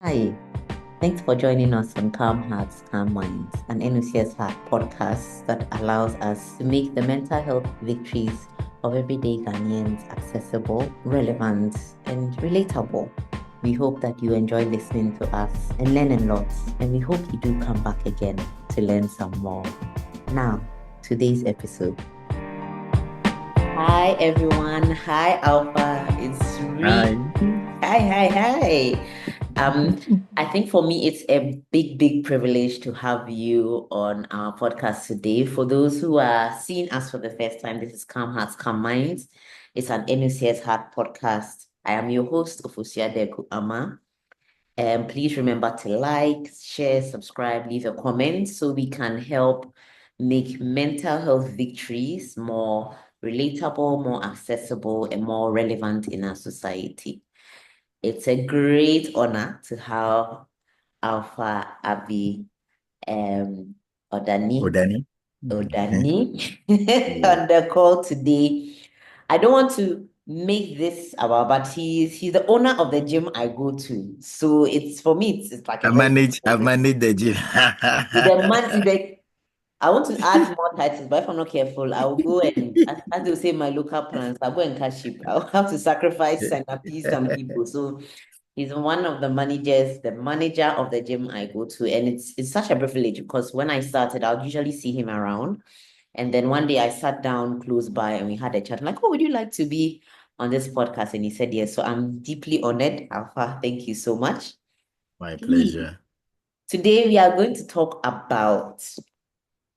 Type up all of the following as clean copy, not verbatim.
Hi, thanks for joining us on Calm Hearts, Calm Minds, an NOCS Heart podcast that allows us to make the mental health victories of everyday Ghanaians accessible, relevant, and relatable. We hope that you enjoy listening to us and learning lots, and we hope you do come back again to learn some more. Now, today's episode. Hi, everyone. Hi, Alpha. It's Hi. Hi. I think for me, it's a big privilege to have you on our podcast today. For those who are seeing us for the first time, this is Calm Hearts, Calm Minds. It's an NUCS Heart podcast. I am your host, Ofosia Deku Ama. Please remember to like, share, subscribe, leave a comment so we can help make mental health victories more relatable, more accessible, and more relevant in our society. It's a great honor to have Alpha Abi Odani Odani. Odani Yeah. on the call today. I don't want to make this about, but he's the owner of the gym I go to. So it's for me, it's like a I very manage I important. manage the gym. The man is like, I want to add more titles, but if I'm not careful, I will go and, as they say, my local plants, I'll go and cash sheep. I'll have to sacrifice and appease some people. So he's one of the managers, the manager of the gym I go to. And it's such a privilege because when I started, I'll usually see him around. And then one day I sat down close by and we had a chat. I'm like, oh, would you like to be on this podcast? And he said yes. So I'm deeply honored. Alpha, thank you so much. My Please. pleasure. Today we are going to talk about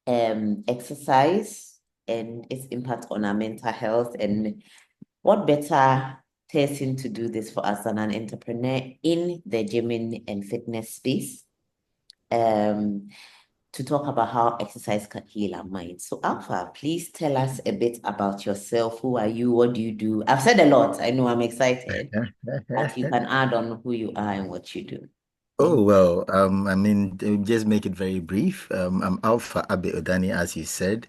exercise and its impact on our mental health. And what better person to do this for us than an entrepreneur in the gymming and fitness space? Um, to talk about how exercise can heal our mind. So, Alpha, please tell us a bit about yourself. Who are you? What do you do? I've said a lot. I know I'm excited, but you can add on who you are and what you do. Thank Oh well, just make it very brief. I'm Alpha Abe Odani, as you said.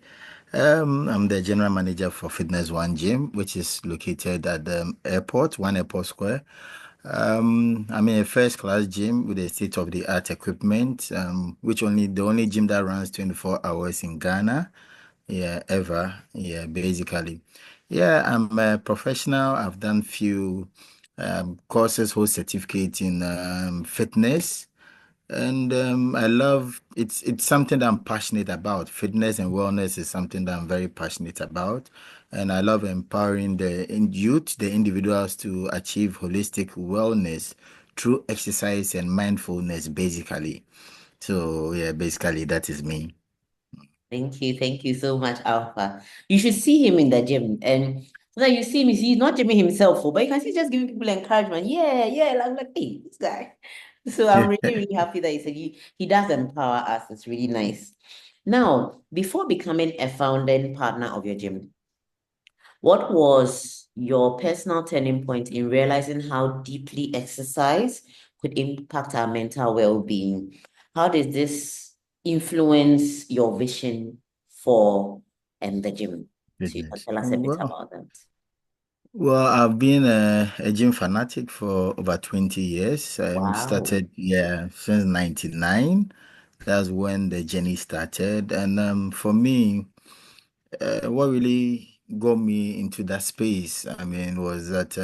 I'm the general manager for Fitness One Gym, which is located at the airport, One Airport Square. I'm in a first-class gym with a state-of-the-art equipment, which only the only gym that runs 24 hours in Ghana. Yeah, ever. Yeah, basically. Yeah, I'm a professional. I've done few courses, whole certificate in fitness. And I love it's something that I'm passionate about. Fitness and wellness is something that I'm very passionate about. And I love empowering youth, the individuals to achieve holistic wellness through exercise and mindfulness, basically. So yeah, basically that is me. Thank you. Thank you so much, Alpha. You should see him in the gym. And so that you see him, he's not gymming himself, oh, but you can see just giving people encouragement. Yeah. I'm like, hey, this guy. So I'm really happy that he said he does empower us. It's really nice. Now, before becoming a founding partner of your gym, what was your personal turning point in realizing how deeply exercise could impact our mental well-being? How does this influence your vision for the gym? So you can Goodness. tell us a bit Well, about that. well, I've been a gym fanatic for over 20 years. Wow. Started, yeah, since 99. That's when the journey started. And for me, what really got me into that space, I mean, was that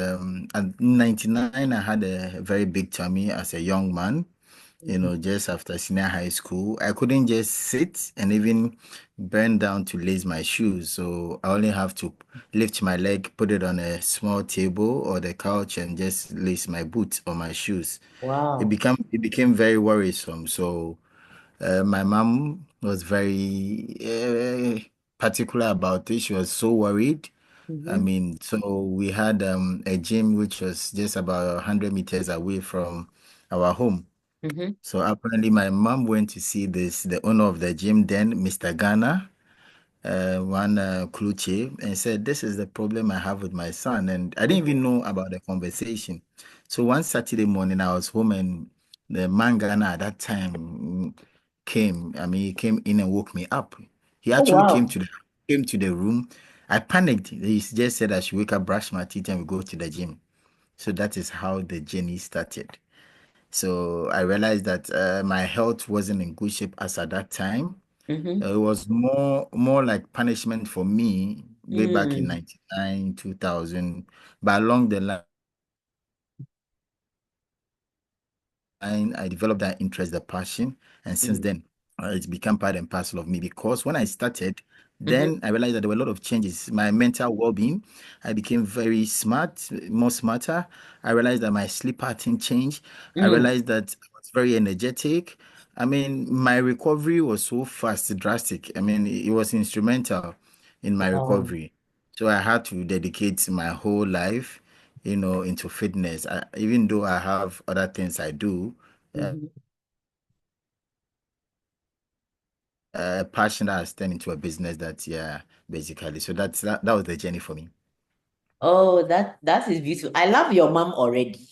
at 99, I had a very big tummy as a young man. Mhm. Just after senior high school, I couldn't just sit and even bend down to lace my shoes. So I only have to lift my leg, put it on a small table or the couch, and just lace my boots or my shoes. Wow. It became very worrisome. So my mom was very particular about it. She was so worried. I Mm-hmm. mean, so we had a gym which was just about 100 meters away from our home. Mm-hmm. So apparently, my mom went to see the owner of the gym then, Mr. Ghana, one Kluche, and said, "This is the problem I have with my son." And I didn't even know about the conversation. So one Saturday morning, I was home, and the man Ghana at that time came. I mean, he came in and woke me up. He Oh, actually wow. came to the room. I panicked. He just said I should wake up, brush my teeth, and we go to the gym. So that is how the journey started. So I realized that my health wasn't in good shape as at that time. It Mm-hmm. was more like punishment for me way back in Mm. 99, 2000. But along the line, I developed that interest, the passion, and since Mm. then, it's become part and parcel of me because when I started, Mm-hmm. then I realized that there were a lot of changes. My mental well-being, I became very smart, more smarter. I realized that my sleep pattern changed. I Mm. realized that I was very energetic. I mean, my recovery was so fast, drastic. I mean, it was instrumental in my Wow. recovery. So I had to dedicate my whole life, into fitness. Even though I have other things I do, uh, Mm-hmm. a passion that has turned into a business that, yeah, basically. So that was the journey for me. Oh, that is beautiful. I love your mom already.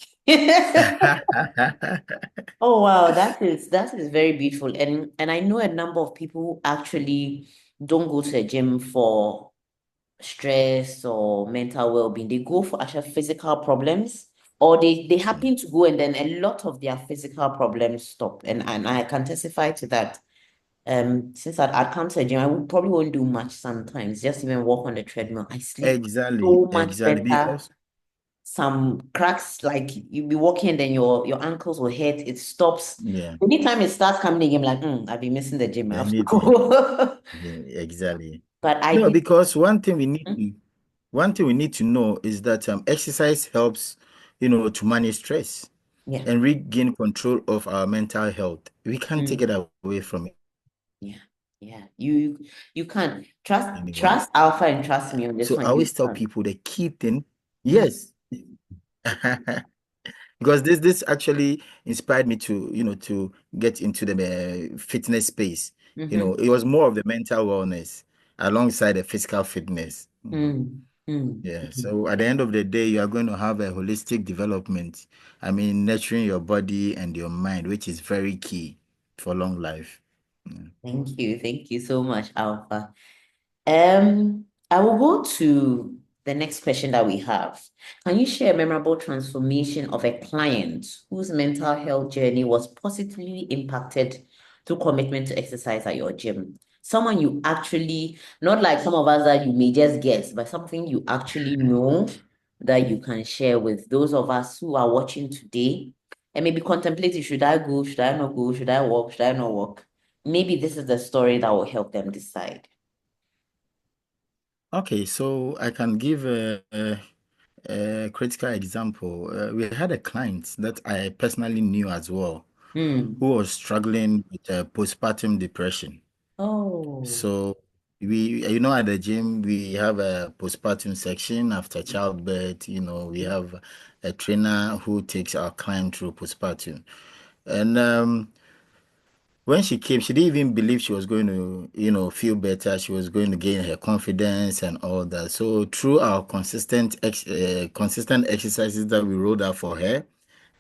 Oh wow, that is very beautiful. And I know a number of people who actually don't go to a gym for stress or mental well-being. They go for actual physical problems, or they True. happen to go and then a lot of their physical problems stop. And I can testify to that. Since I'd come to a gym, probably won't do much sometimes, just even walk on the treadmill. I sleep Exactly, so much exactly. better. Because Some cracks, like you be walking, then your ankles will hurt, it stops. yeah, Anytime it starts coming again, I'm like, I've been missing the gym, I I have to need to. go. Yeah, exactly. But I No, did. because Hmm? one thing we need to know is that exercise helps, to manage stress Yeah. and regain control of our mental health. We can't take Mm. it away from Yeah, yeah. You can't anyone. trust Alpha and trust me on this So I one. You always tell can't. people the key thing, Mm. yes. Because this actually inspired me to get into the fitness space. Mm-hmm. It was more of the mental wellness alongside the physical fitness. Mm. Mm. Yeah, Mm. so at the end of the day, you are going to have a holistic development. I mean, nurturing your body and your mind, which is very key for long life. Yeah. Thank you so much, Alpha. I will go to the next question that we have. Can you share a memorable transformation of a client whose mental health journey was positively impacted through commitment to exercise at your gym? Someone you actually, not like some of us that you may just guess, but something you actually know that you can share with those of us who are watching today and maybe contemplating, should I go? Should I not go? Should I walk? Should I not walk? Maybe this is the story that will help them decide. Okay, so I can give a critical example. We had a client that I personally knew as well, Hmm. who was struggling with postpartum depression. Oh, So at the gym, we have a postpartum section after childbirth. We have a trainer who takes our client through postpartum. And when she came, she didn't even believe she was going to, feel better. She was going to gain her confidence and all that. So through our consistent exercises that we rolled out for her,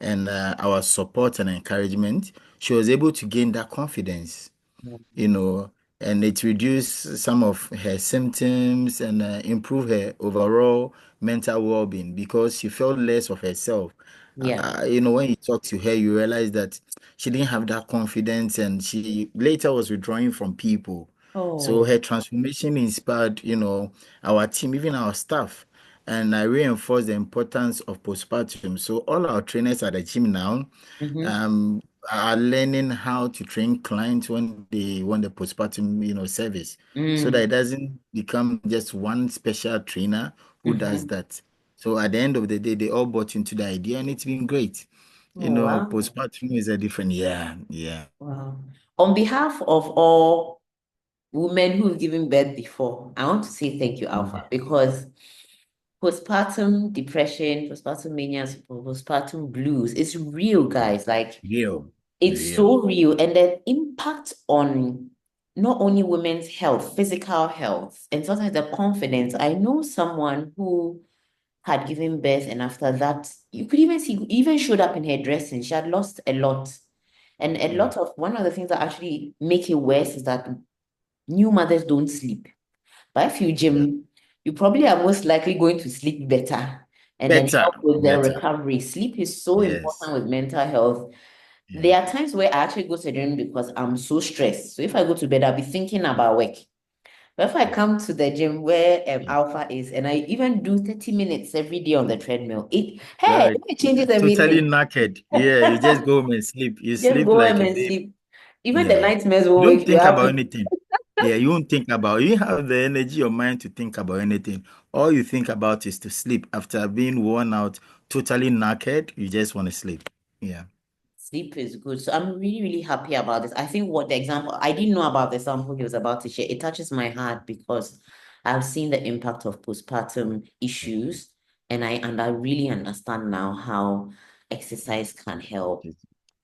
and our support and encouragement, she was able to gain that confidence, you know, and it reduced some of her symptoms and improve her overall mental well-being because she felt less of herself. yeah. When you talk to her, you realize that she didn't have that confidence and she later was withdrawing from people. So Oh, her transformation inspired, our team, even our staff. And I reinforced the importance of postpartum. So all our trainers at the gym now, mm-hmm. um, are learning how to train clients when they want the postpartum, service, so that Mm, it doesn't become just one special trainer who does mm-hmm. that. So at the end of the day, they all bought into the idea, and it's been great. Oh, wow. Postpartum is a different, yeah, yeah. Wow. On behalf of all women who've given birth before, I want to say thank you, Yeah. Alpha, because postpartum depression, postpartum mania, postpartum blues, it's real, guys. Like, Real, it's real. so real. And the impact on not only women's health, physical health, and sometimes the confidence. I know someone who had given birth, and after that, you could even see, even showed up in her dressing. She had lost a lot. And a Yeah, lot of one of the things that actually make it worse is that new mothers don't sleep. But if you yeah, gym, you probably are most likely going to sleep better and then Better, help with the better. recovery. Sleep is so Yes. important with mental health. Yeah. There are times where I actually go to the gym because I'm so stressed. So if I go to bed, I'll be thinking about work. But if I Yeah. come to the gym where Yeah. Alpha is, and I even do 30 minutes every day on the treadmill, hey, Right. it changes Totally everything. knackered. Yeah, you just go home and sleep. You Just sleep go home like a and baby. sleep. Even the Yeah. nightmares You won't don't wake you think up. about anything. Yeah, you won't think about, you don't have the energy or mind to think about anything. All you think about is to sleep. After being worn out, totally knackered, you just want to sleep. Yeah. Sleep is good. So I'm really, really happy about this. I think what the example, I didn't know about the example he was about to share. It touches my heart because I've seen the impact of postpartum issues, and I really understand now how exercise can help.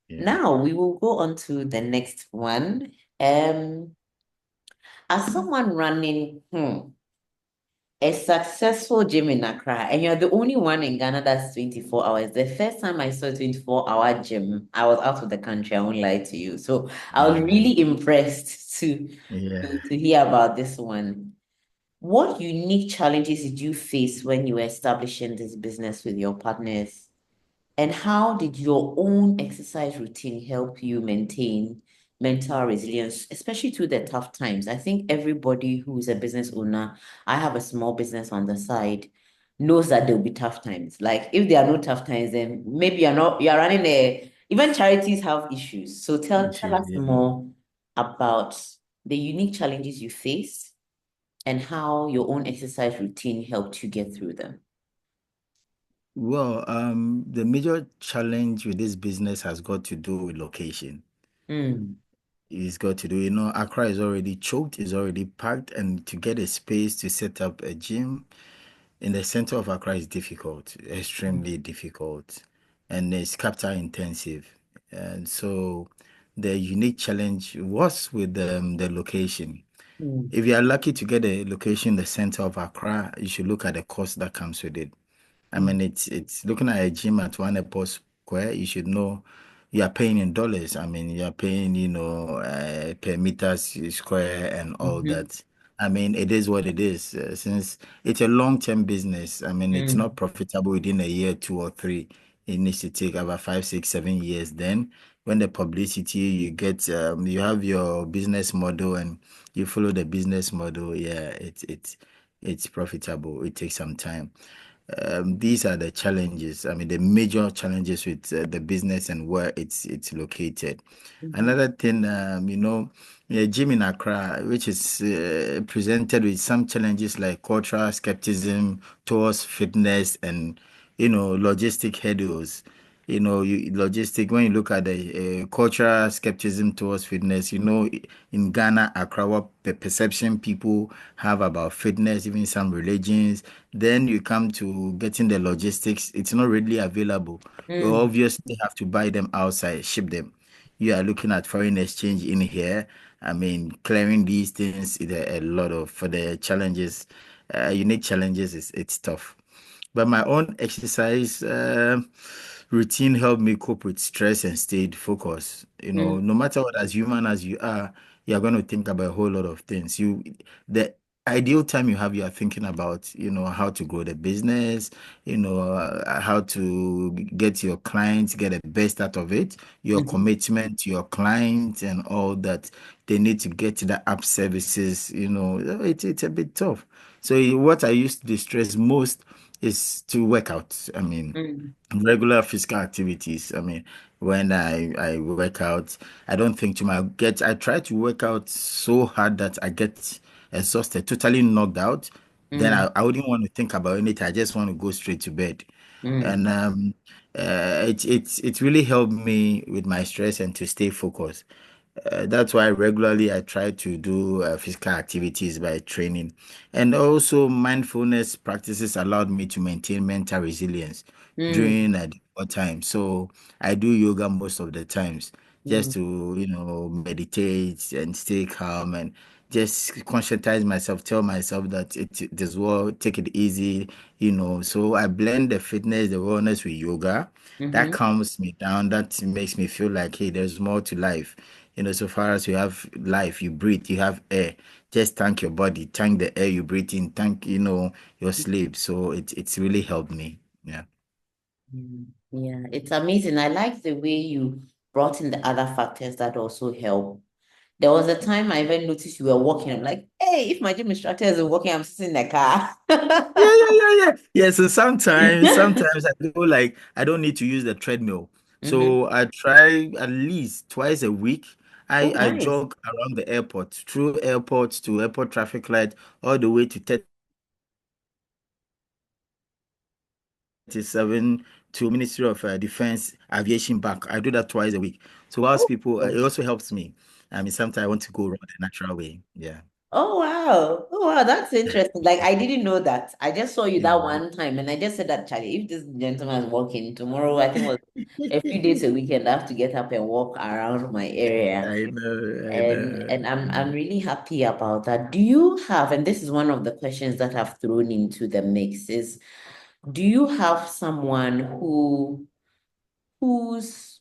Yeah. Now we will go on to the next one. Um, as someone running a successful gym in Accra, and you're the only one in Ghana that's 24 hours. The first time I saw a 24-hour gym, I was out of the country. I won't lie to you. So I was Yeah. really impressed Yeah. to hear about this one. What unique challenges did you face when you were establishing this business with your partners? And how did your own exercise routine help you maintain mental resilience, especially through the tough times? I think everybody who is a business owner, I have a small business on the side, knows that there'll be tough times. Like if there are no tough times, then maybe you're running even charities have issues. So tell Issues. us Yeah. more about the unique challenges you face and how your own exercise routine helped you get through them. Well, the major challenge with this business has got to do with location. Mm, It's got to do, Accra is already choked, is already packed, and to get a space to set up a gym in the center of Accra is difficult, extremely difficult, and it's capital intensive. And so the unique challenge was with the location. mm, If you are lucky to get a location in the center of Accra, you should look at the cost that comes with it. I mm, mean, it's looking at a gym at one Airport Square. You should know you are paying in dollars. I mean, you are paying, per meters square and all mhm, that. I mean, it is what it is. Since it's a long-term business, I mean, it's not mm, profitable within a year, 2 or 3. It needs to take about 5, 6, 7 years. Then, when the publicity you get, you have your business model and you follow the business model. Yeah, it's profitable. It takes some time. These are the challenges. I mean, the major challenges with the business and where it's located. mhm. Another thing, a gym in Accra, which is presented with some challenges like cultural skepticism towards fitness and logistic hurdles. Logistic, when you look at the cultural skepticism towards fitness, in Ghana, Accra, what the perception people have about fitness, even some religions, then you come to getting the logistics, it's not readily available. You Mm, obviously have to buy them outside, ship them. You are looking at foreign exchange in here. I mean, clearing these things is a lot of for the challenges, unique challenges. It's tough. But my own exercise routine helped me cope with stress and stayed focused. mm, No matter what, as human as you are going to think about a whole lot of things. The ideal time you are thinking about, how to grow the business, how to get your clients, get the best out of it, your mhm, commitment to your clients and all that. They need to get to the app services, it's a bit tough. So what I used to distress most is to work out. I mean, mm, regular physical activities. I mean, when I work out, I don't think to my get. I try to work out so hard that I get exhausted, totally knocked out. Then mm, I wouldn't want to think about anything. I just want to go straight to bed. mm, And it's really helped me with my stress and to stay focused. That's why regularly I try to do physical activities by training. And also, mindfulness practices allowed me to maintain mental resilience mm, during a difficult time. So I do yoga most of the times just mm, to, meditate and stay calm and just conscientize myself, tell myself that it is well, take it easy, So I blend the fitness, the wellness with yoga. That mhm. calms me down. That makes me feel like, hey, there's more to life. So far as you have life, you breathe, you have air. Just thank your body, thank the air you breathe in, thank, your sleep. So it's really helped me. Yeah. Yeah, it's amazing. I like the way you brought in the other factors that also help. There was a time I even noticed you were walking. I'm like, hey, if my gym instructor isn't walking, I'm sitting in the car. Yeah. So sometimes I go like I don't need to use the treadmill. Hmm. So I try at least twice a week. Oh, I nice. jog around the airport, through airports to airport traffic light, all the way to 37 to Ministry of Defense Aviation back. I do that twice a week. So whilst people, Oh, it also helps me. I mean, sometimes I want to go around the natural way. Yeah. oh, wow. Oh, wow. That's interesting. Like, I didn't know that. I just saw you that Yeah. one time and I just said that, Charlie, if this gentleman is walking tomorrow, I think was a few days a weekend, I have to get up and walk around my area. I know, I And know. I'm really happy about that. Do you have, and this is one of the questions that I've thrown into the mix, is do you have someone whose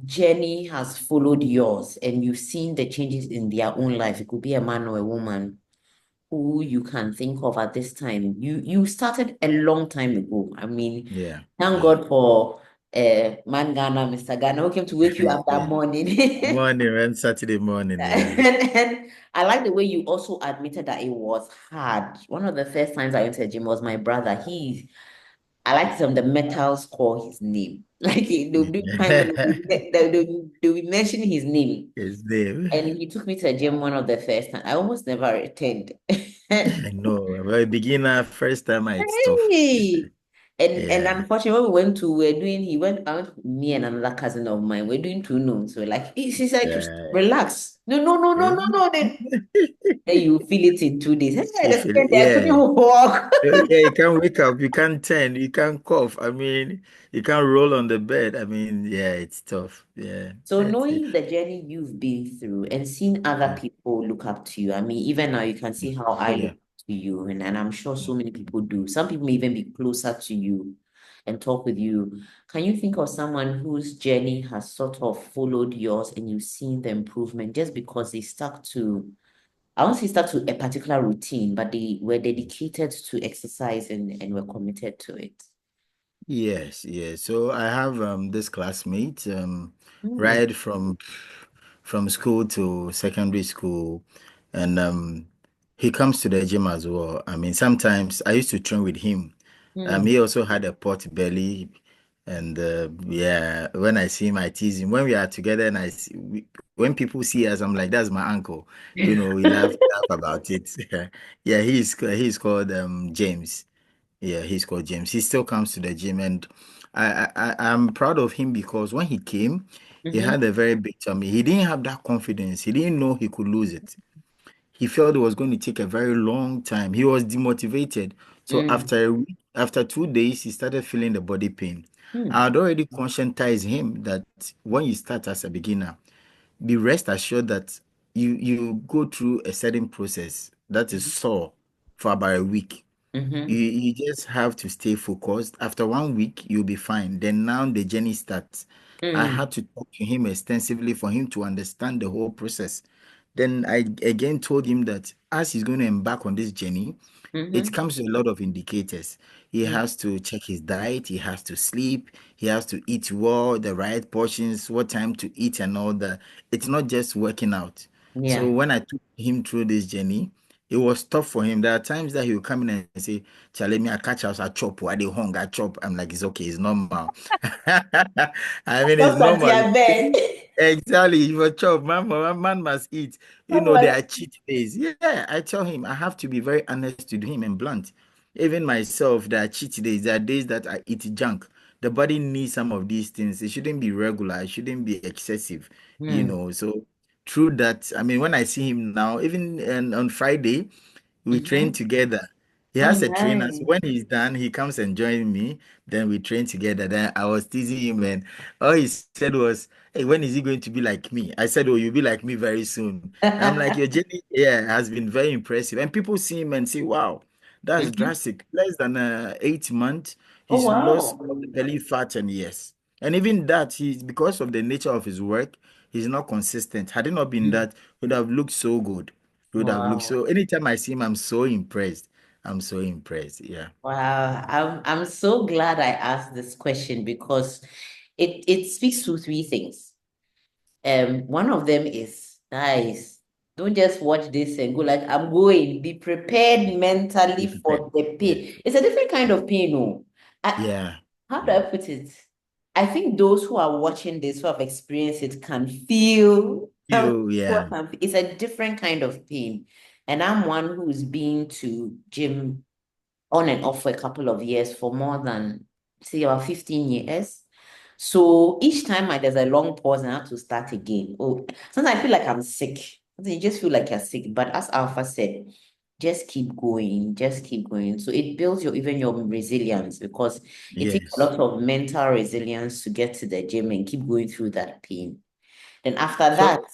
journey has followed yours and you've seen the changes in their own life? It could be a man or a woman who you can think of at this time. You started a long time ago. I mean, Yeah, thank yeah. God for Man Ghana, Mr. Ghana, who came to wake you up that Yeah. morning. Morning, man, Saturday morning, yeah. And I like the way you also admitted that it was hard. One of the first times I went to the gym was my brother. I like some the metals call his name. Like they'll do kind of Yeah. they'll be mentioning his name. His name. And he took me to the gym one of the first time. I almost never returned. I know. Well, beginner, first time, it's tough. Hey. And Yeah. unfortunately, when we went to we're doing he went out me and another cousin of mine, we're doing two noons. So like she said, Yeah. relax. No, no, no, no, no, no. Then you feel it in 2 days. Hey, You the feel second it? day I couldn't Yeah. walk. Yeah, you can't wake up, you can't turn, you can't cough. I mean, you can't roll on the bed. I mean, yeah, it's tough. Yeah. So It's it. knowing the journey you've been through and seeing other Yeah. people look up to you, I mean, even now you can see how I look Yeah. up to you, and I'm sure so many people do. Some people may even be closer to you and talk with you. Can you think of someone whose journey has sort of followed yours and you've seen the improvement just because they stuck to, I won't say stuck to a particular routine, but they were dedicated to exercise and were committed to it? Yes, yes. So I have this classmate Hmm. right from school to secondary school, and he comes to the gym as well. I mean, sometimes I used to train with him. Hmm. He also had a pot belly, and yeah, when I see him, I tease him. When we are together, and when people see us, I'm like, "That's my uncle." You know, we laugh about it. Yeah, he's called James. Yeah, he's called James. He still comes to the gym, and I'm proud of him because when he came, he Mm-hmm. had a very big tummy. He didn't have that confidence. He didn't know he could lose it. He felt it was going to take a very long time. He was demotivated. So Mm. after a week, after 2 days, he started feeling the body pain. I Mm. had already conscientized him that when you start as a beginner, be rest assured that you go through a certain process that is sore for about a week. Mm-hmm. You just have to stay focused. After 1 week, you'll be fine. Then now the journey starts. I Mm. had to talk to him extensively for him to understand the whole process. Then I again told him that as he's going to embark on this journey, it Mm-hmm. comes with a lot of indicators. He Mm. has to check his diet, he has to sleep, he has to eat well, the right portions, what time to eat, and all that. It's not just working out. So Yeah. when I took him through this journey, it was tough for him. There are times that he will come in and say, Charlie, me, I catch us, I chop, I dey hung, I chop. I'm like, it's okay, it's normal. I mean, it's Just what normal. you beg. Exactly. You a chop, man must eat. You I'm know, there like, are cheat days. Yeah, I tell him I have to be very honest with him and blunt. Even myself, there are cheat days. There are days that I eat junk. The body needs some of these things. It shouldn't be regular. It shouldn't be excessive. hmm. So through that, I mean, when I see him now, even on Friday, we train Mm-hmm. together. He Oh, has a trainer. So nice. when he's done, he comes and joins me. Then we train together. Then I was teasing him, and all he said was, "Hey, when is he going to be like me?" I said, "Oh, you'll be like me very soon." I'm like, "Your journey, yeah, has been very impressive." And people see him and say, "Wow, that's Mhm. drastic." Less than 8 months, Oh, he's lost wow. all the belly fat, and yes, and even that, he's because of the nature of his work, he's not consistent. Had it not been Mm. that, he would have looked so good. He would have looked Wow. so. Anytime I see him, I'm so impressed. I'm so impressed. Yeah. Wow, I'm so glad I asked this question because it speaks to three things. One of them is, guys, don't just watch this and go like, I'm going. Be prepared mentally Be prepared. for the Yeah. pain. It's a different kind of pain, no. I, Yeah. how do Yeah. I put it? I think those who are watching this, who have experienced it, can feel. Yeah. It's a different kind of pain. And I'm one who's been to gym on and off for a couple of years for more than, say, about 15 years. So each time there's a long pause and I have to start again. Oh, sometimes I feel like I'm sick. Sometimes you just feel like you're sick. But as Alpha said, just keep going, just keep going. So it builds even your resilience because it takes a Yes. lot of mental resilience to get to the gym and keep going through that pain. Then after that, So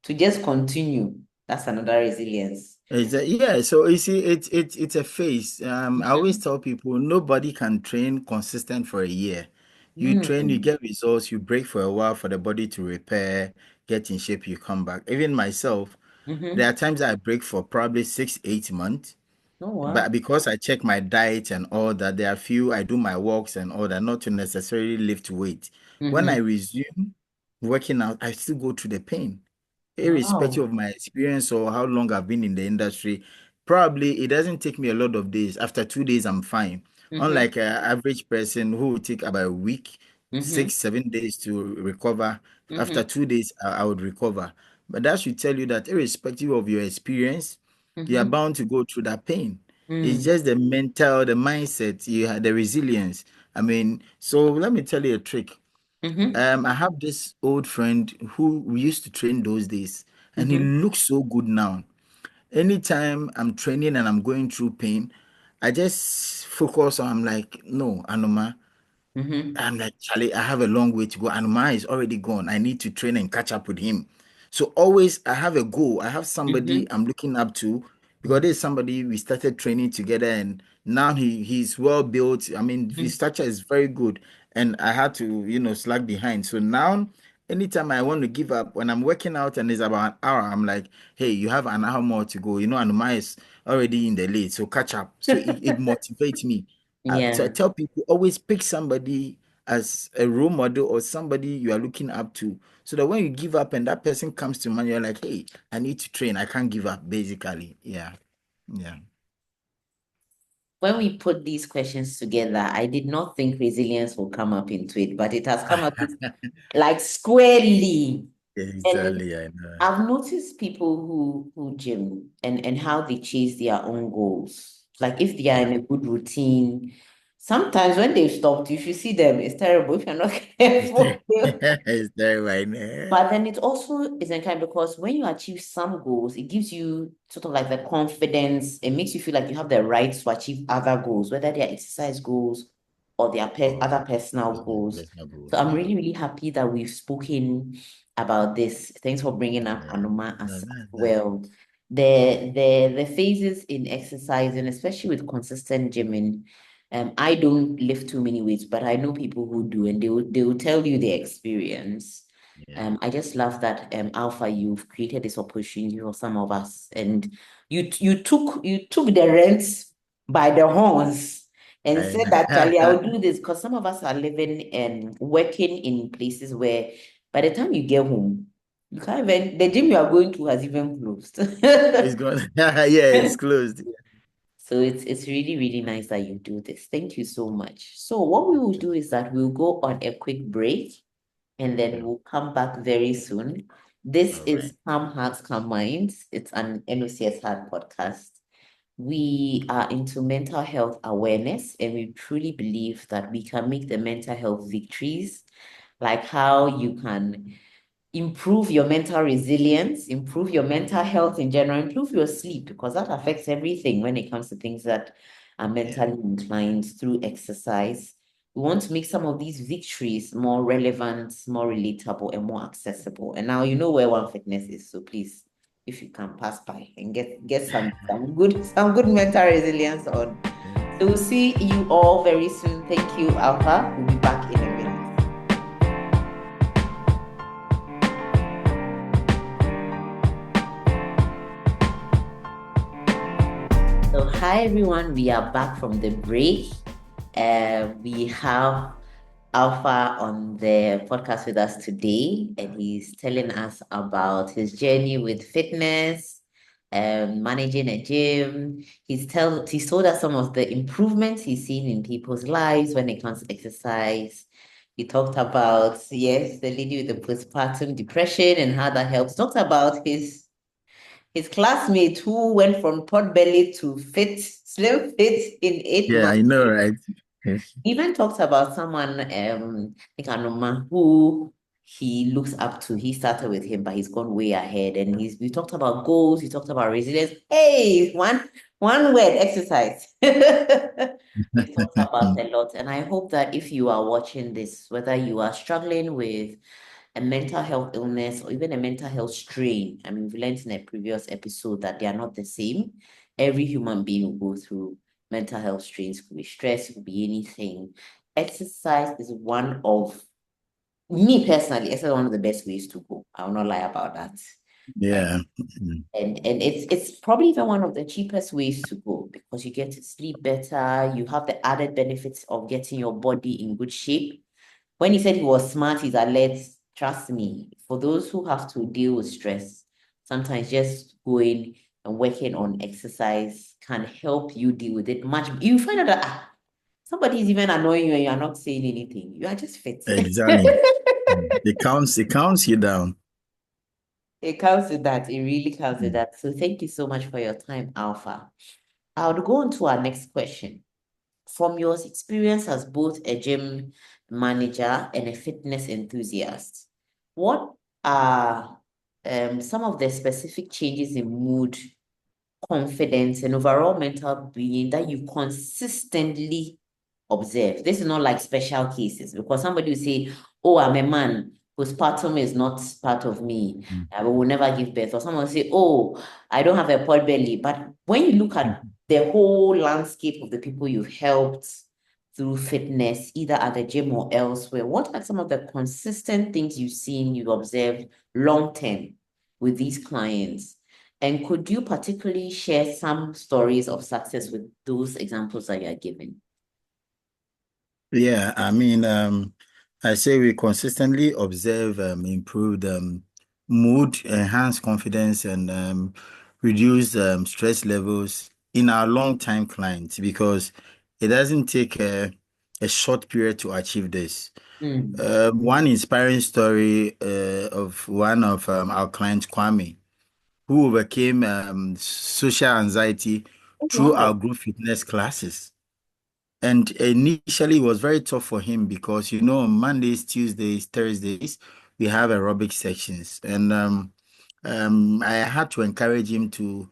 to just continue, that's another resilience. yeah, so you see, it's a phase. I always Mhm. tell people nobody can train consistent for a year. You train, you Mm. get results, you break for a while for the body to repair, get in shape, you come back. Even myself, there Mm-hmm. are times I break for probably 6, 8 months. Oh, wow. But because I check my diet and all that, there are few I do my walks and all that, not to necessarily lift weight. When I Mm-hmm. resume working out, I still go through the pain irrespective Wow. of my experience or how long I've been in the industry. Probably it doesn't take me a lot of days. After 2 days, I'm fine. Mm-hmm. Unlike an average person who will take about a week, Mm-hmm. 6, 7 days to recover. After Mm-hmm. 2 days, I would recover. But that should tell you that irrespective of your experience, you are Mm-hmm. bound to go through that pain. It's Mm. just the mental, the mindset, you have the resilience. I mean, so let me tell you a trick. Mm-hmm. I have this old friend who we used to train those days, and he Mm-hmm. looks so good now. Anytime I'm training and I'm going through pain, I just focus on, I'm like, no, Anoma, Mm-hmm. I'm like, Charlie, I have a long way to go. And Maya is already gone. I need to train and catch up with him. So always I have a goal. I have somebody Mm-hmm. I'm looking up to because there's somebody we started training together and now he's well built. I mean, his Mm-hmm. structure is very good. And I had to, slack behind. So now anytime I want to give up, when I'm working out and it's about an hour, I'm like, hey, you have an hour more to go. Anuma is already in the lead. So catch up. So it motivates me. So I Yeah. tell people always pick somebody as a role model or somebody you are looking up to so that when you give up and that person comes to mind, you're like, hey, I need to train, I can't give up, basically. Yeah. When we put these questions together, I did not think resilience will come up into it, but it has come up like squarely. And Exactly, I know. I've noticed people who gym and how they chase their own goals. Like if they are Yeah. in a good routine, sometimes when they've stopped, you should see them. It's terrible if you're not It's there. careful. It's there right now. But then it also is kind because when you achieve some goals, it gives you sort of like the confidence. It makes you feel like you have the right to achieve other goals, whether they are exercise goals or they are Oh, other personal business, goals. business So goals, I'm yeah. really, really happy that we've spoken about this. Thanks for bringing up Yeah. Anoma No, as that's well. The phases in exercising, especially with consistent gymming. I don't lift too many weights, but I know people who do, and they will tell you their experience. yeah. I just love that Alpha, you've created this opportunity for some of us, and you took the rents by the horns and I said know. that Charlie, I will do this because some of us are living and working in places where by the time you get home, you can't even the gym you are going to has even closed. It's gone. Yeah, it's closed. So it's really, really nice that you do this. Thank you so much. So what we will do is that we'll go on a quick break and then Yeah. we'll come back very soon. This All right. is Calm Hearts, Calm Minds. It's an NOCS Heart podcast. We are into mental health awareness, and we truly believe that we can make the mental health victories, like how you can improve your mental resilience, improve your mental health in general, improve your sleep, because that affects everything when it comes to things that are Yeah. mentally inclined through exercise. We want to make some of these victories more relevant, more relatable, and more accessible. And now you know where One Fitness is, so please, if you can pass by and get some good mental resilience on. So we'll see you all very soon. Thank you, Alpha. We'll be back in a minute. So Hi everyone, we are back from the break. We have Alpha on the podcast with us today, and he's telling us about his journey with fitness, managing a gym. He's told us some of the improvements he's seen in people's lives when it comes to exercise. He talked about, yes, the lady with the postpartum depression and how that helps. Talked about his classmate who went from pot belly to slim fit in eight Yeah, I months. know, right? Even talked about someone, I think Anoma, who he looks up to. He started with him, but he's gone way ahead. And we talked about goals, we talked about resilience. Hey, one word, exercise. We talked about a lot. And I hope that if you are watching this, whether you are struggling with a mental health illness or even a mental health strain. I mean, we've learned in a previous episode that they are not the same. Every human being will go through mental health strains, could be stress, could be anything. Exercise is one of me personally, it's one of the best ways to go. I will not lie about that. And Yeah. and it's probably even one of the cheapest ways to go because you get to sleep better, you have the added benefits of getting your body in good shape. When he said he was smart, he's alert. Trust me, for those who have to deal with stress, sometimes just going and working on exercise can help you deal with it much. You find out that somebody is even annoying you and you are not saying anything. You are just fit. Exactly. It counts you down. It counts with that. It really counts with that. So thank you so much for your time, Alpha. I'll go on to our next question. From your experience as both a gym manager and a fitness enthusiast, what are some of the specific changes in mood, confidence, and overall mental being that you consistently observe? This is not like special cases because somebody will say, "Oh, I'm a man. Postpartum is not part of me. I will never give birth." Or someone will say, "Oh, I don't have a pot belly." But when you look at the whole landscape of the people you've helped through fitness, either at the gym or elsewhere, what are some of the consistent things you've seen, you've observed long term with these clients? And could you particularly share some stories of success with those examples that you are giving? Yeah, I mean, I say we consistently observe improved mood, enhanced confidence, and reduced stress levels in our long-time clients because it doesn't take a short period to achieve this. Mm. One inspiring story of one of our clients, Kwame, who overcame social anxiety Oh, through our wow. group fitness classes. And initially, it was very tough for him because, on Mondays, Tuesdays, Thursdays, we have aerobic sections. And I had to encourage him to,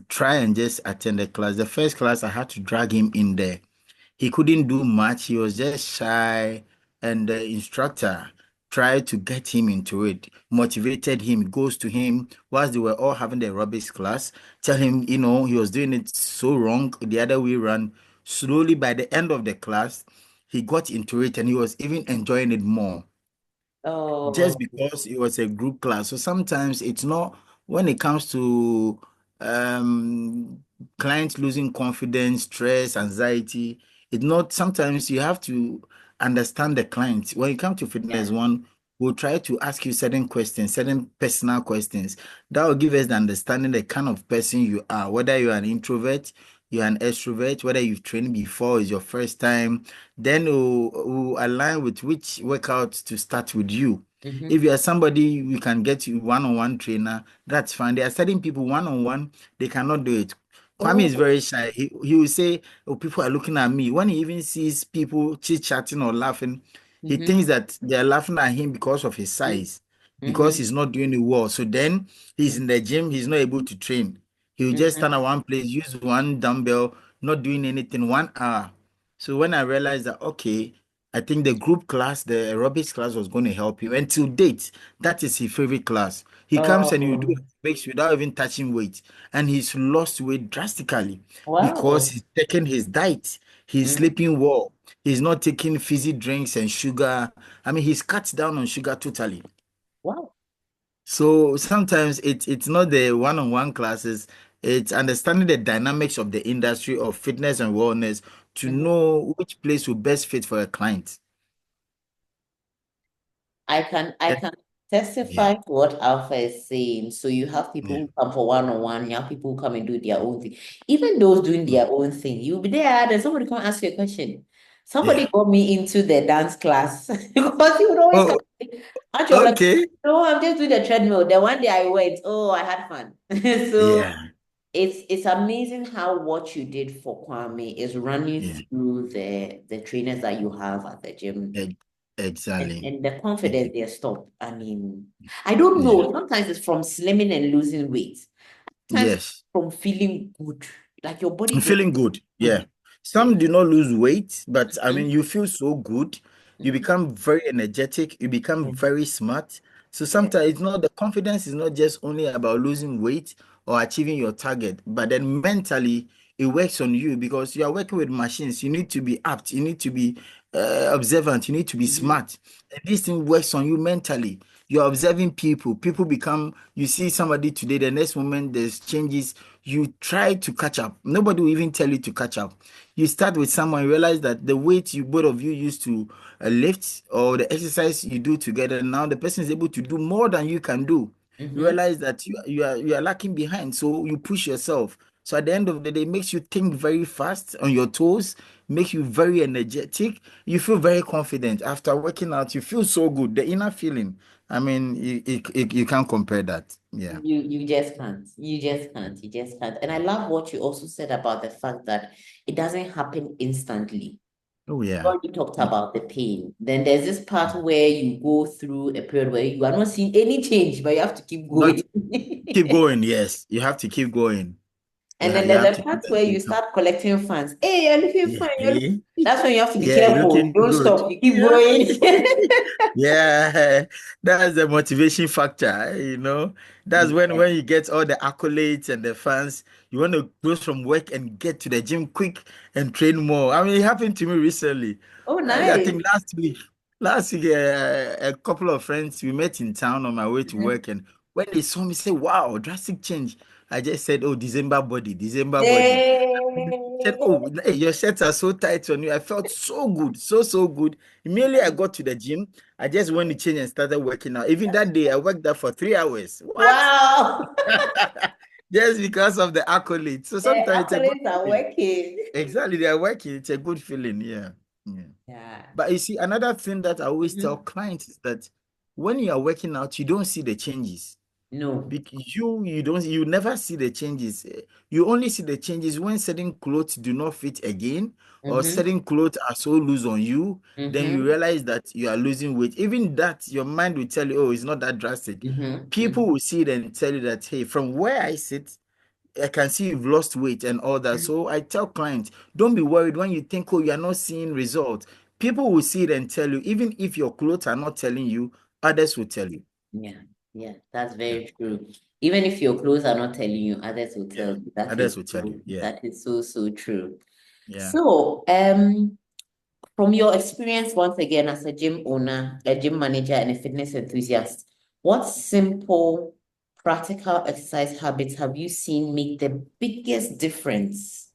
try and just attend the class. The first class, I had to drag him in there. He couldn't do much. He was just shy. And the instructor tried to get him into it, motivated him, goes to him whilst they were all having the aerobics class, tell him, he was doing it so wrong, the other way around. Slowly, by the end of the class, he got into it and he was even enjoying it more just Oh, because it was a group class. So sometimes it's not when it comes to um clients losing confidence, stress, anxiety, it's not sometimes you have to understand the client. When it comes to fitness, yeah. one will try to ask you certain questions, certain personal questions that will give us the understanding the kind of person you are, whether you're an introvert, you're an extrovert, whether you've trained before, is your first time, then we'll align with which workouts to start with you. If Mm-hmm. you are somebody we can get you one-on-one trainer, that's fine. There are certain people one-on-one, they cannot do it. Kwame is Oh, very shy. He will say, "Oh, people are looking at me." When he even sees people chit-chatting or laughing, he mm-hmm. thinks that they are laughing at him because of his size, because Mm-hmm. he's not doing it well. So then he's in the gym, he's not able to train. He will just stand Mm-hmm. at one place, use one dumbbell, not doing anything, 1 hour. So when I realized that, okay, I think the group class, the aerobics class was going to help him. And to date, that is his favorite class. He comes and you do Oh, aerobics without even touching weight. And he's lost weight drastically because wow. he's taking his diet. He's Mm. sleeping well. He's not taking fizzy drinks and sugar. I mean, he's cut down on sugar totally. Wow. So sometimes it's not the one-on-one classes. It's understanding the dynamics of the industry of fitness and wellness to Mhm. know which place will best fit for a client. I Eh, can Yeah, testify to what Alpha is saying. So you have people yeah, who come for one-on-one, you have people who come and do their own thing. Even those doing mm, their own thing, you'll be there, then somebody come ask you a question. Somebody yeah. got me into the dance class because he would always Oh, come. Aren't you like, okay. no, I'm just doing the treadmill. Then one day I went, oh, I had fun. So Yeah, it's amazing how what you did for Kwame is running yeah, through the trainers that you have at the gym. e- exactly. And the confidence Ex- they stop. I mean, I don't Yeah, know. Sometimes it's from slimming and losing weight. Sometimes yes. from feeling good. Like your body I'm just feeling good. good. Yeah. Yeah. Some do not lose weight, but I mean, Mhm, you feel so good. You mhm, become very energetic. You become mhm. very smart. So Yeah. sometimes it's not the confidence is not just only about losing weight or achieving your target, but then mentally it works on you because you are working with machines. You need to be apt. You need to be observant. You need to be Mhm, smart. And this thing works on you mentally. You're observing people. People become, you see somebody today, the next moment there's changes. You try to catch up. Nobody will even tell you to catch up. You start with someone, you realize that the weight you both of you used to lift or the exercise you do together, now the person is able to do more than you can do. You mhm. realize that you are lacking behind, so you push yourself. So at the end of the day, it makes you think very fast on your toes, makes you very energetic. You feel very confident after working out. You feel so good. The inner feeling. I mean, you can't compare that. Yeah. You just can't. You just can't. You just can't. And I love what you also said about the fact that it doesn't happen instantly. Oh yeah. Already talked Mm, about the pain. Then there's this part where you go through a period where you are not seeing any change, but you have to keep Not going. keep going. Yes, you have to keep going. And then You there's have a to part where keep you going. start collecting funds. Hey, you're looking Yeah. fine. That's when you have to be Yeah, careful. looking Don't good. stop. You keep Yeah. going. Yeah, that's the motivation factor. That's Yeah. when you get all the accolades and the fans, you want to close from work and get to the gym quick and train more. I mean, it happened to me recently. Oh, I nice. think last week. A couple of friends we met in town on my way to Mhm. work, and when they saw me say, "Wow, drastic change," I just said, "Oh, December body, December body." They said, Yay. "Oh, hey, your shirts are so tight on you." I felt so good, so good. Immediately I got to the gym, I just went to change and started working out. Even that day, I worked there for 3 hours. What? Wow. Just because of the accolades. So The sometimes it's a good accolades are feeling. working. Exactly, they are working. It's a good feeling. Yeah. Yeah. Yeah. But you see, another thing that I always tell Mhm. clients is that when you are working out, you don't see the changes. No. You never see the changes. You only see the changes when certain clothes do not fit again, or Mm-hmm. certain clothes are so loose on you. Then you Mm-hmm. realize that you are losing weight. Even that, your mind will tell you, oh, it's not that drastic. Mm-hmm. People will see it and tell you that, hey, from where I sit, I can see you've lost weight and all that. Mm-hmm. So I tell clients, don't be worried when you think, oh, you are not seeing results. People will see it and tell you, even if your clothes are not telling you, others will tell you. Yeah, yeah, that's Yeah, very true. Even if your clothes are not telling you, others will yeah. tell you. That is Others will tell you. Yeah, so true. yeah. So, from your experience once again as a gym owner, a gym manager, and a fitness enthusiast, what simple, practical exercise habits have you seen make the biggest difference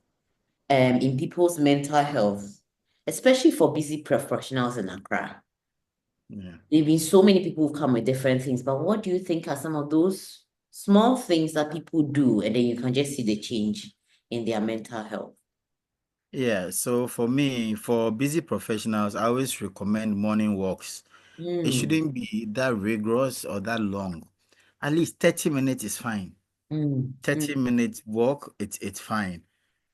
in people's mental health, especially for busy professionals in Accra? Yeah. There've been so many people who come with different things, but what do you think are some of those small things that people do, and then you can just see the change in their mental health? Yeah, so for me, for busy professionals, I always recommend morning walks. It Mm, shouldn't be that rigorous or that long. At least 30 minutes is fine. mm. 30 minutes walk, it's fine.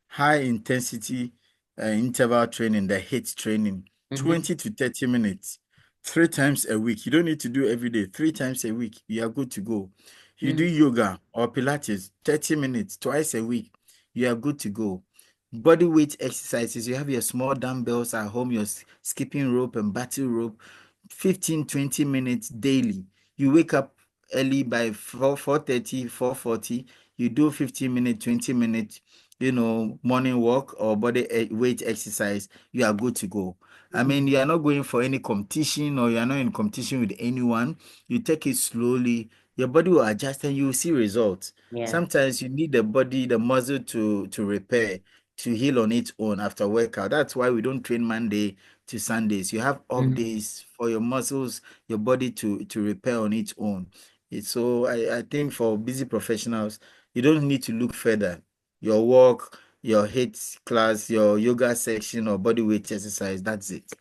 High intensity interval training, the HIIT training, Mm-hmm, 20 to 30 minutes, 3 times a week. You don't need to do every day, 3 times a week. You are good to go. You do mm, yoga or Pilates, 30 minutes, twice a week. You are good to go. Body weight exercises, you have your small dumbbells at home, your skipping rope and battle rope, 15, 20 minutes daily. You wake up early by 4:30, 4:40. You do 15 minutes, 20 minutes, morning walk or body weight exercise, you are good to go. I mm, mean, you are not going for any competition or you are not in competition with anyone. You take it slowly. your body will adjust and you will see results. Yeah. Sometimes you need the body, the muscle to repair, to heal on its own after workout. That's why we don't train Monday to Sundays. You have off Mm. days for your muscles, your body to repair on its own. So I think for busy professionals, you don't need to look further. Your walk, your HIIT class, your yoga section or body weight exercise, that's it.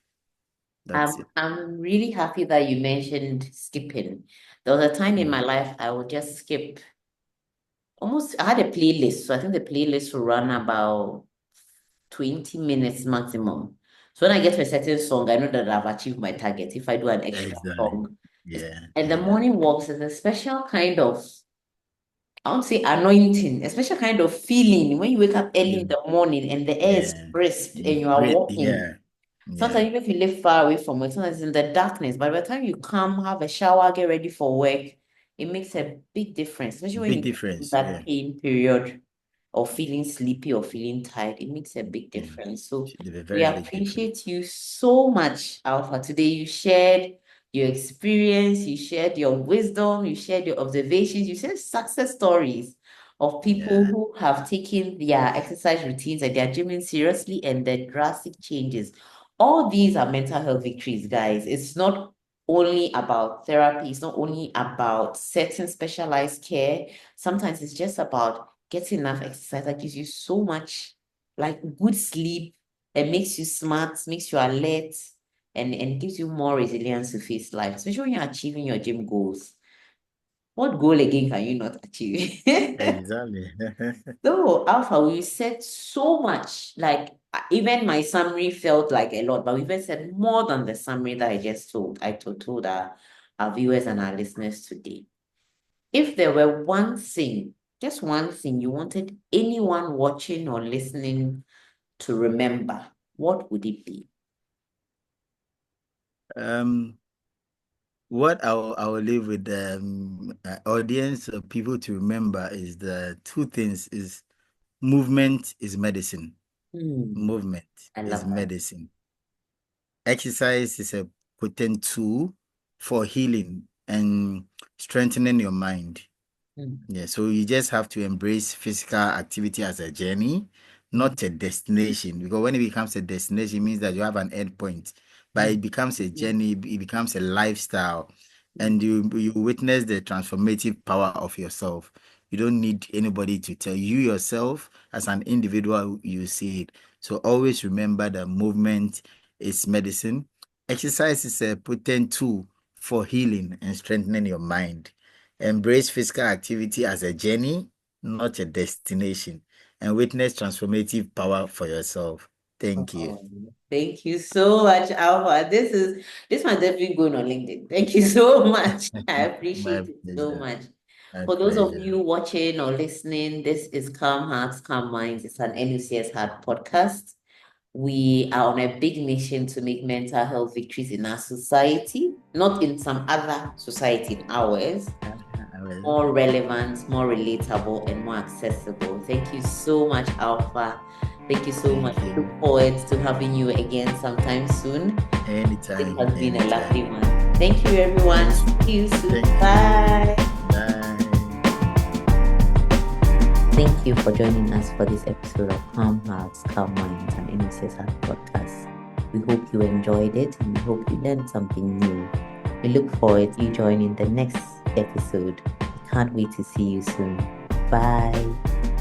That's it. I'm really happy that you mentioned skipping. There was a time in my Mm. life I would just skip almost, I had a playlist. So I think the playlist will run about 20 minutes maximum. So when I get to a certain song, I know that I've achieved my target. If I do an extra Exactly. song, Yeah, and the yeah, morning walks is a special kind of, I won't say anointing, a special kind of feeling when you wake up early in you, the morning and the air is yeah. crisp You and you are breathe, walking. yeah, yeah. Sometimes even if you live far away from it, sometimes it's in the darkness. But by the time you come, have a shower, get ready for work, it makes a big difference, especially when Big you go through difference. that Yeah, pain period or feeling sleepy or feeling tired. It makes a big yeah. difference. So Should be a we very big difference. appreciate you so much, Alpha. Today you shared your experience, you shared your wisdom, you shared your observations, you shared success stories of people Yeah, who have taken their exercise routines and their gymming seriously and the drastic changes. All these are mental health victories, guys. It's not only about therapy, it's not only about certain specialized care. Sometimes it's just about getting enough exercise that gives you so much, like good sleep, and makes you smart, makes you alert, and gives you more resilience to face life, especially when you're achieving your gym goals. What goal again can you not achieve? exactly. No, Alpha, we said so much. Like even my summary felt like a lot, but we even said more than the summary that I just told. I told our viewers and our listeners today. If there were one thing, just one thing you wanted anyone watching or listening to remember, what would it be? Um, what I will leave with the audience or people to remember is the two things is movement is medicine. Hmm, Movement I is love that. medicine. Exercise is a potent tool for healing and strengthening your mind. Hmm, Yeah, so you just have to embrace physical activity as a journey, hmm, not a destination. Because when it becomes a destination, it means that you have an end point. But hmm, it becomes a hmm, journey, it becomes a lifestyle, hmm. and you witness the transformative power of yourself. You don't need anybody to tell you yourself as an individual, you see it. So always remember that movement is medicine. Exercise is a potent tool for healing and strengthening your mind. Embrace physical activity as a journey, not a destination, and witness transformative power for yourself. Thank you. Oh, thank you so much, Alpha. This one definitely going on LinkedIn. Thank you so much. I My appreciate it so pleasure. much. My For those of pleasure. you watching or listening, this is Calm Hearts, Calm Minds. It's an NUCS Heart podcast. We are on a big mission to make mental health victories in our society, not in some other society in ours, Well, more relevant, more relatable, and more accessible. Thank you so much, Alpha. Thank you so much. thank We look you. forward to having you again sometime soon. This Anytime, has been a lovely anytime. one. Thank you, everyone. Thank you. See you soon. Thank you. Bye. Bye. Thank you for joining us for this episode of Calm Hearts, Calm Minds, and NCS Heart podcast. We hope you enjoyed it and we hope you learned something new. We look forward to you joining the next episode. We can't wait to see you soon. Bye.